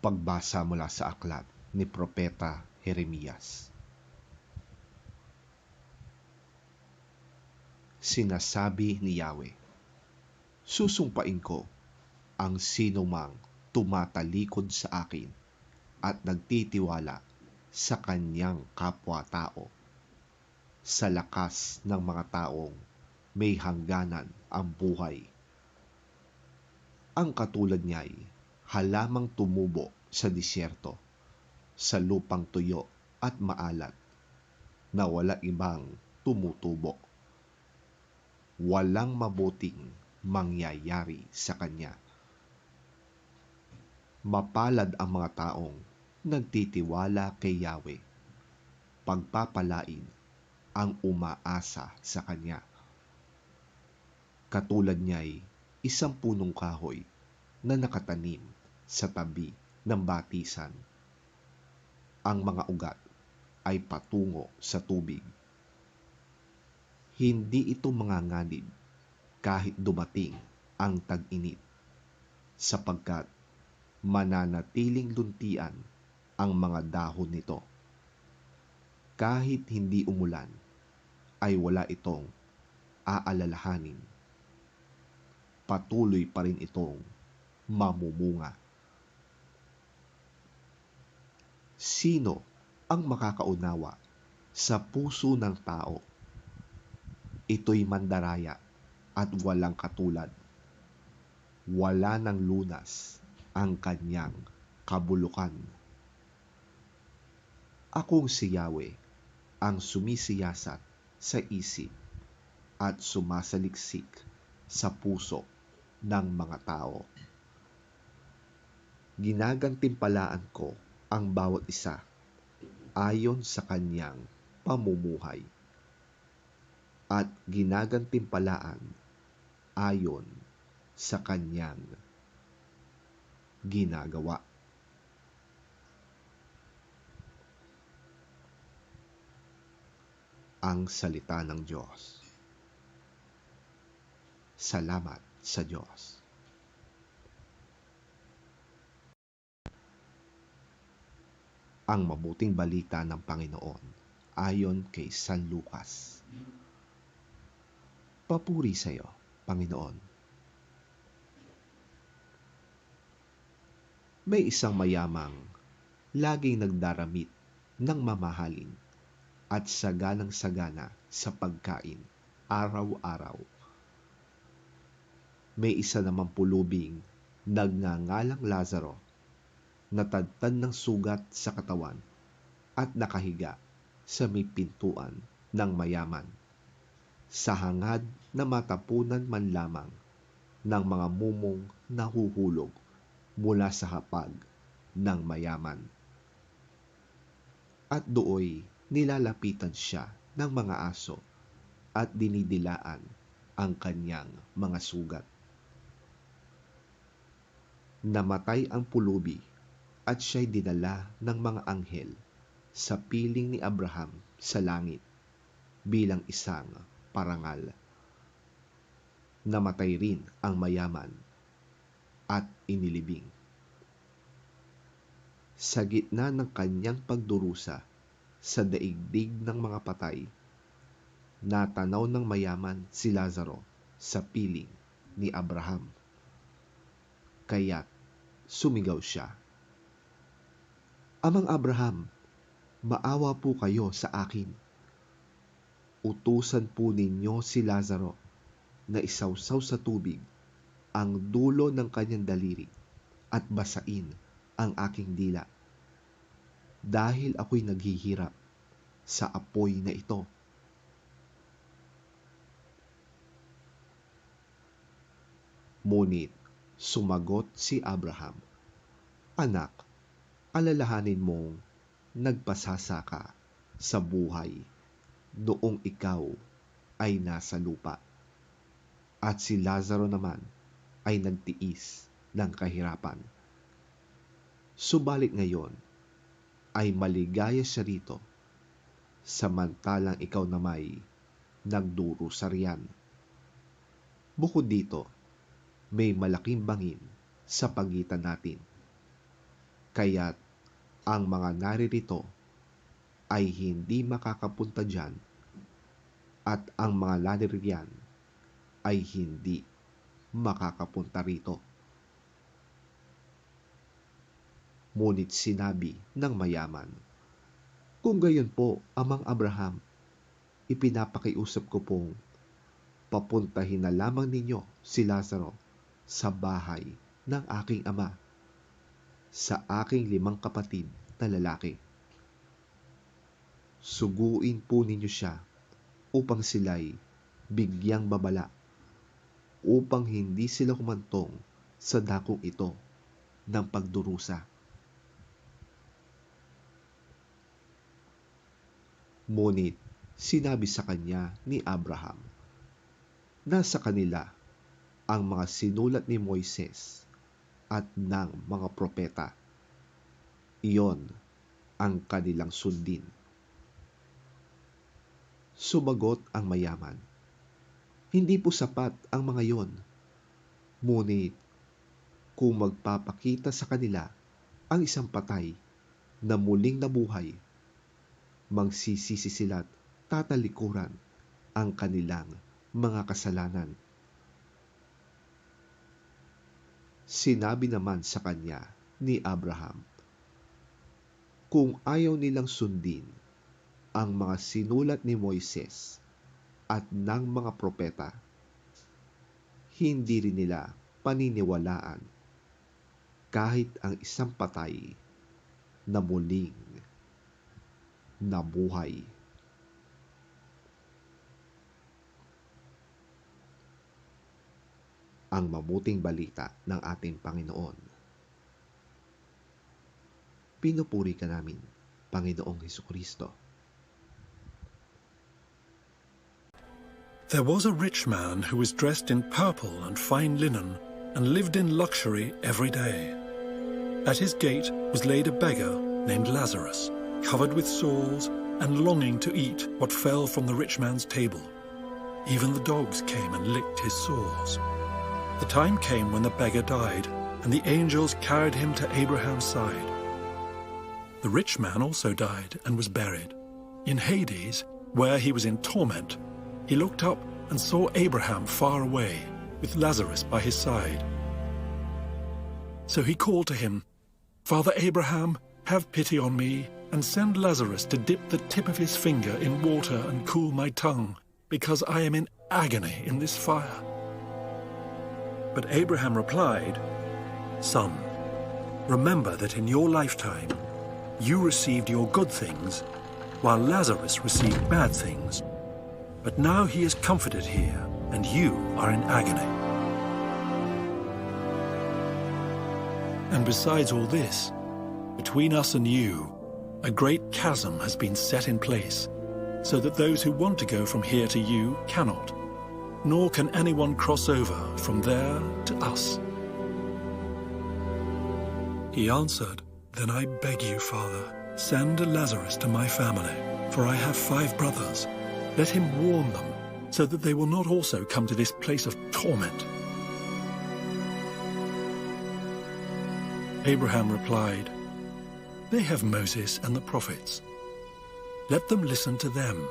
Pagbasa mula sa aklat ni Propeta Jeremias. Sinasabi ni Yahweh, susumpain ko ang sinumang tumatalikod sa akin at nagtitiwala sa kanyang kapwa-tao. Sa lakas ng mga taong may hangganan ang buhay. Ang katulad niya'y halamang tumubo sa disyerto, sa lupang tuyo at maalat, na wala ibang tumutubo. Walang mabuting mangyayari sa kanya. Mapalad ang mga taong nagtitiwala kay Yahweh. Pagpapalain ang umaasa sa kanya. Katulad niya'y isang punong kahoy na nakatanim sa tabi ng batisan. Ang mga ugat ay patungo sa tubig. Hindi ito manganganib kahit dumating ang tag-init, sapagkat mananatiling luntian ang mga dahon nito. Kahit hindi umulan, ay wala itong aalalahanin. Patuloy pa rin itong mamumunga. Sino ang makakaunawa sa puso ng tao? Ito'y mandaraya at walang katulad. Wala ng lunas ang kanyang kabulukan. Akong si Yahweh ang sumisiyasat sa isip at sumasaliksik sa puso ng mga tao. Ginagantimpalaan ko ang bawat isa ayon sa kanyang pamumuhay at ginagantimpalaan ayon sa kanyang ginagawa. Ang salita ng Diyos. Salamat sa Diyos. Ang mabuting balita ng Panginoon ayon kay San Lucas. Papuri sa iyo, Panginoon. May isang mayamang laging nagdaramit ng mamahalin at saganang-sagana sa pagkain araw-araw. May isa namang pulubing nagngangalang Lazaro, natadtad ng sugat sa katawan at nakahiga sa may pintuan ng mayaman, sa hangad na matapunan man lamang ng mga mumong nahuhulog mula sa hapag ng mayaman. At dooy nilalapitan siya ng mga aso at dinidilaan ang kanyang mga sugat. Namatay ang pulubi at siya'y dinala ng mga anghel sa piling ni Abraham sa langit bilang isang parangal. Namatay rin ang mayaman at inilibing. Sa gitna ng kanyang pagdurusa sa daigdig ng mga patay, natanaw ng mayaman si Lazaro sa piling ni Abraham. Kaya't sumigaw siya, "Amang Abraham, maawa po kayo sa akin. Utusan po ninyo si Lazaro na isawsaw sa tubig ang dulo ng kanyang daliri at basain ang aking dila, dahil ako'y naghihirap sa apoy na ito." Ngunit sumagot si Abraham, "Anak, alalahanin mong nagpasasa ka sa buhay noong ikaw ay nasa lupa, at si Lazaro naman ay nagtiis ng kahirapan. Subalit ngayon ay maligaya siya rito, samantalang ikaw namay nagdurusa riyan. Bukod dito, may malaking bangin sa pagitan natin. kaya't ang mga naririto ay hindi makakapunta diyan at ang mga laliriyan ay hindi makakapunta rito. Ngunit sinabi ng mayaman, "Kung gayon po, Amang Abraham, ipinapakiusap ko pong papuntahin na lamang ninyo si Lazaro sa bahay ng aking ama, sa aking 5 kapatid na lalaki. Suguin po ninyo siya upang sila'y bigyang babala, upang hindi sila humantong sa dakong ito ng pagdurusa." Ngunit sinabi sa kanya ni Abraham, nasa kanila ang mga sinulat ni Moises at ng mga propeta. Iyon ang kanilang sundin. Sumagot ang mayaman, "Hindi po sapat ang mga yon. Ngunit kung magpapakita sa kanila ang isang patay na muling nabuhay, magsisisi sila't tatalikuran ang kanilang mga kasalanan." Sinabi naman sa kanya ni Abraham, kung ayaw nilang sundin ang mga sinulat ni Moises at ng mga propeta, hindi rin nila paniniwalaan kahit ang isang patay na muling nabuhay. Ang mabuting balita ng ating Panginoon. Pinupuri ka namin, Panginoong Hesukristo. There was a rich man who was dressed in purple and fine linen and lived in luxury every day. At his gate was laid a beggar named Lazarus, covered with sores and longing to eat what fell from the rich man's table. Even the dogs came and licked his sores. The time came when the beggar died, and the angels carried him to Abraham's side. The rich man also died and was buried. In Hades, where he was in torment, he looked up and saw Abraham far away, with Lazarus by his side. So he called to him, "Father Abraham, have pity on me, and send Lazarus to dip the tip of his finger in water and cool my tongue, because I am in agony in this fire." But Abraham replied, "Son, remember that in your lifetime you received your good things, while Lazarus received bad things. But now he is comforted here, and you are in agony. And besides all this, between us and you, a great chasm has been set in place, so that those who want to go from here to you cannot, nor can anyone cross over from there to us." He answered, "Then I beg you, Father, send Lazarus to my family, for I have 5 brothers. Let him warn them, so that they will not also come to this place of torment." Abraham replied, "They have Moses and the prophets. Let them listen to them."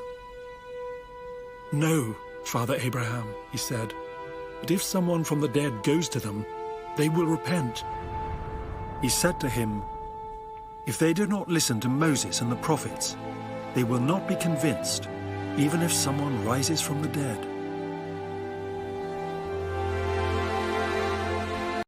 "No, Father Abraham," he said, "but if someone from the dead goes to them, they will repent." He said to him, "If they do not listen to Moses and the prophets, they will not be convinced, even if someone rises from the dead."